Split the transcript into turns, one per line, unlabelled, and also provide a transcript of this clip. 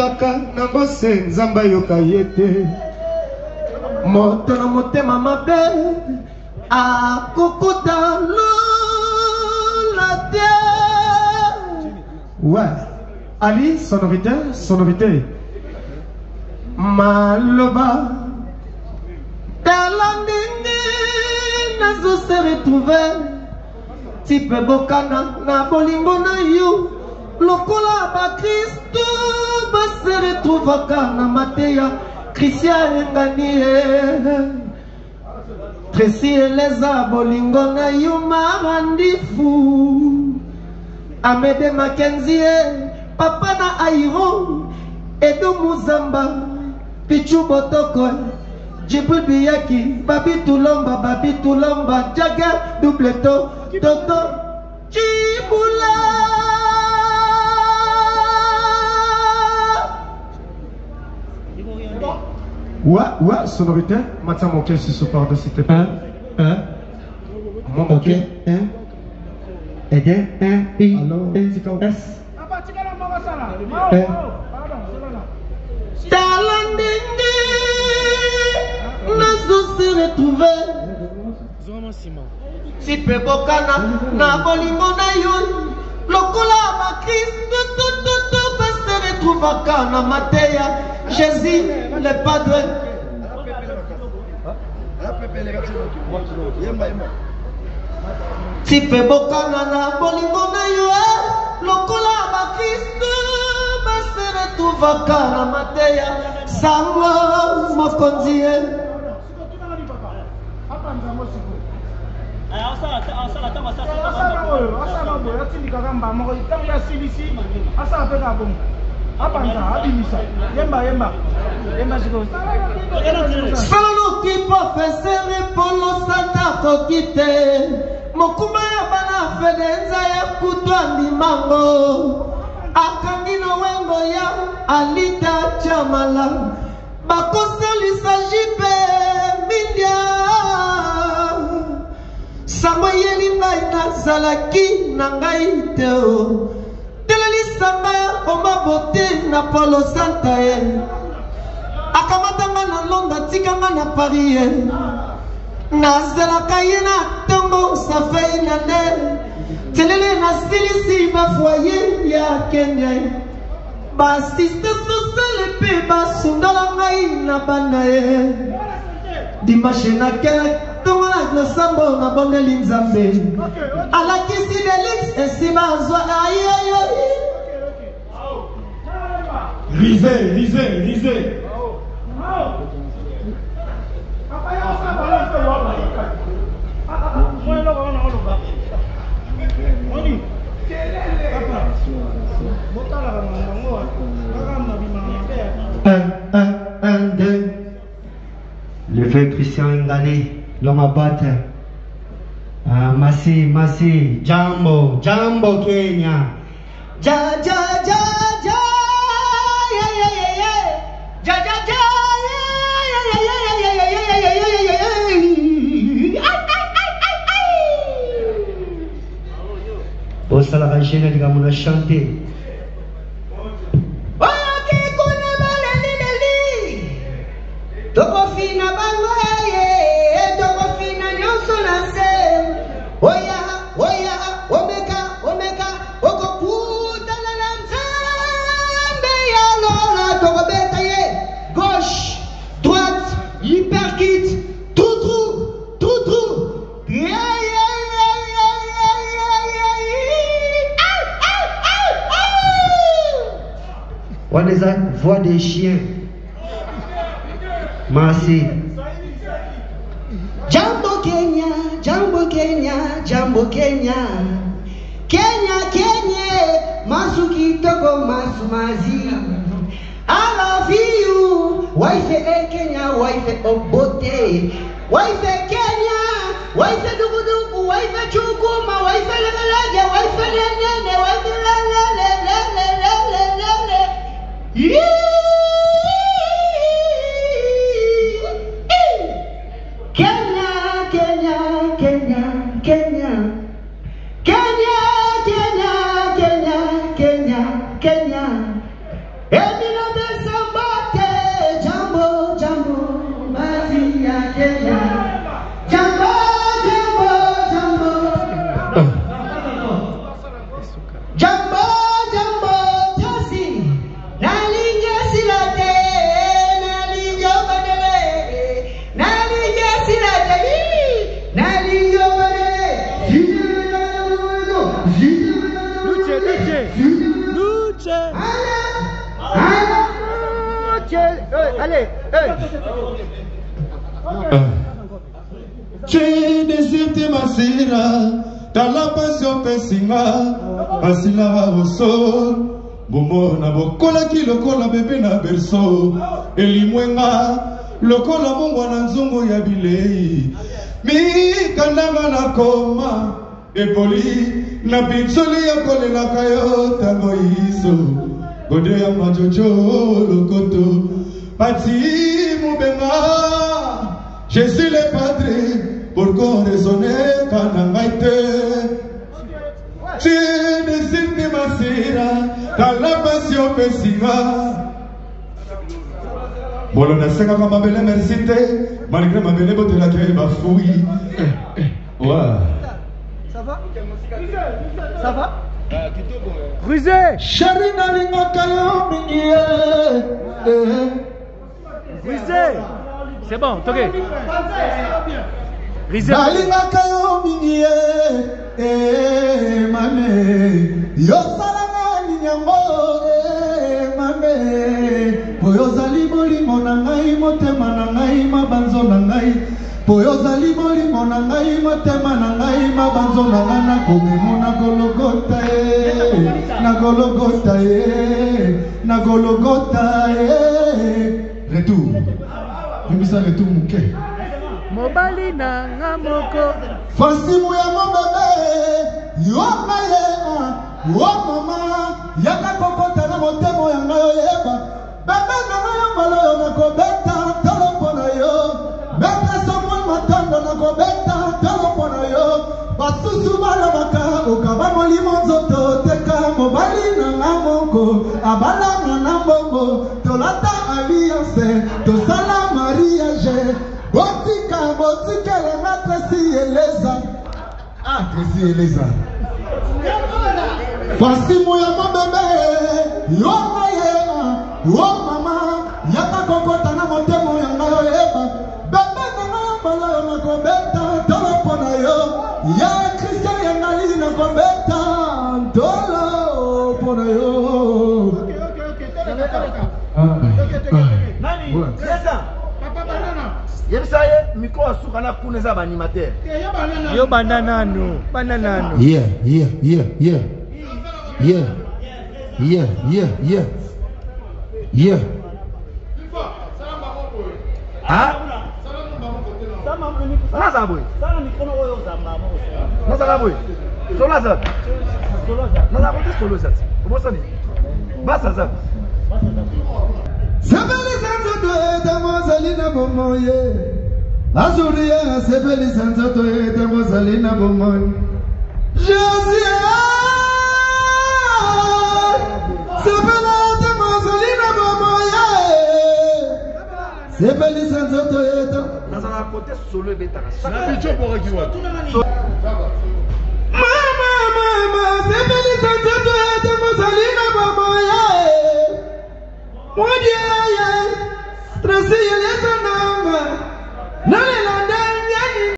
kaka nango se nzamba yoka yete moto na motema mabe akokuta la terre. Ouais, Ali, sonorité. Maloba Talandini nazo se retrouver Tipe bokana na bolingo na yo Lokola ba Kristo ba se retrouvaka na mateya Christian engani Tracy eleza bolingo na yo marandifu Amede Mackenzie Papa na Airo Edo Muzamba Pichu Botoko Djibril Biyaki Babi Tulomba Jaga Doubleto Toto Chibula Ouais, sonorité Matin mon si ce pardon s'il te plaît
Ok, Aider, I, S
Talandini nazo se retrouver Si pe bokana na bolingo na yo Lokola ba Kristo to ba se retrouvaka na mateya Jésus le Padre Si pe bokana na bolingo na yo Lokola ba Kristo ba se retrouvaka na mateya Sango mokonzie Salano qui professeur Polo Santa Kokite Mokuma ya bana fedenza ya kutwa ndimango Akangino wengo ya Alita Chamala Bakoselisa jipe mindia Sango yeli ngai nazalaki na ngai teo Telelisa ngai omba bote na Polo Santa Akamatanga na Londa tikanga na Paris Nazalaka ye na tongo sa fait une année Telele na silisi ba foyer ya Kenya Ba siste sosele pe ba sundala ngai na bana Dimanche na kela tongo na sambo na bondeli nzambe Alakisi Delix esima azwa ayi
Lisez
Un, deux. Le frère Christian Ngani, l'homme à battre. Masi, Jambo Kenya. Ja, Posta la canzone di Gamona Shanti.
Toko fina bango toko fina nyonso na se oya omeka okokuta na nzambe ya lola toko beta ye gauche droite hyperkit tout trou
On les a voix des chiens. Merci.
Jambo Kenya Masu kitoko masu mazi I love you Wife Kenya wife obote Wife Kenya wife dugudugu wife chukuma wife lelelege wife nenene wife lelelele Kenya. Emina Jambo, jambo, tosi. Nalinga silate, nalinga badele. Nalinga silate, nalinga badele.
Luce. Allez,
Tu désires ma sira, dans la passion pessinga, asila au sol, bomo na bokola ki lokola bébé na berceau, elimwenga, lokola mungu na nzungu ya bilei, mi kandanga na koma, epoli, na picholi ya kole na kayo tango iso, gode ya majojo lokoto, pati mubenga, je suis le padre, pour qu'on résonne kanangaite. Tu décides ma sira, dans la passion pessinga. Bon, on a 5 ans, ma belle mercité, malgré ma belle beauté, la qui m'a fouillé. Ouais.
ça va? Ça va? Rusé.
Chérie nalinga kayo mingi.
Rusé. C'est bon, ok. Risé.
Nalinga kayo mingi. Mame. Yo salanga ninyango. Mame. Poyo zali molimo na ngai motema na ngai mabanzo na ngai. Poyo zali molimo na ngai motema na ngai mabanzo na ngai na komemo na Golgotha na Golgotha na Golgotha retour. Vimisa retour muke.
Mobali na ngamoko.
Fasimu ya mobebe. Yo maye. Yo mama. Yaka kokota na motemo ya ngayo yeba. Bebe na ngayo malo yo na kobeta. Tolo pona yo. Bebe somon matando na kobeta. Tolo pona yo. Basusu bala baka. Ukaba molimo nzoto. Teka mobali na ngamoko. Abala na namboko. Tolata alliance. Tosala mariage. Botika la matresi Eleza. Ah, Tracy Eleza. Fasimu ya mobebe. Yo maye. Yo mama. Yaka kokota na motemo ya ngayo yeba. Bebe na ngayo bala yo na kobeta. Tolo pona yo. Ya Christian ya ngali na kobeta. Tolo pona yo.
Nani? Yesa. Papa banana. Yebsaye micro asuka na kuneza ba animateur.
Yo bananano.
Yeah.
Ah? Naza boy. Sala mikono oyo zamba mo. Naza boy. Solaza. Naza boy soloza. Obosani. Basa za.
Sebeli sanzoto etamozalina bomoye. Azuria sebeli sanzoto etamozalina bomoye. Josia sebeli etamozalina bomoye. Sebeli sanzoto etam.
Naza na côté solo betaka.
Mama sebeli sanzoto etamozalina bomoye. Tracy Eleza nanga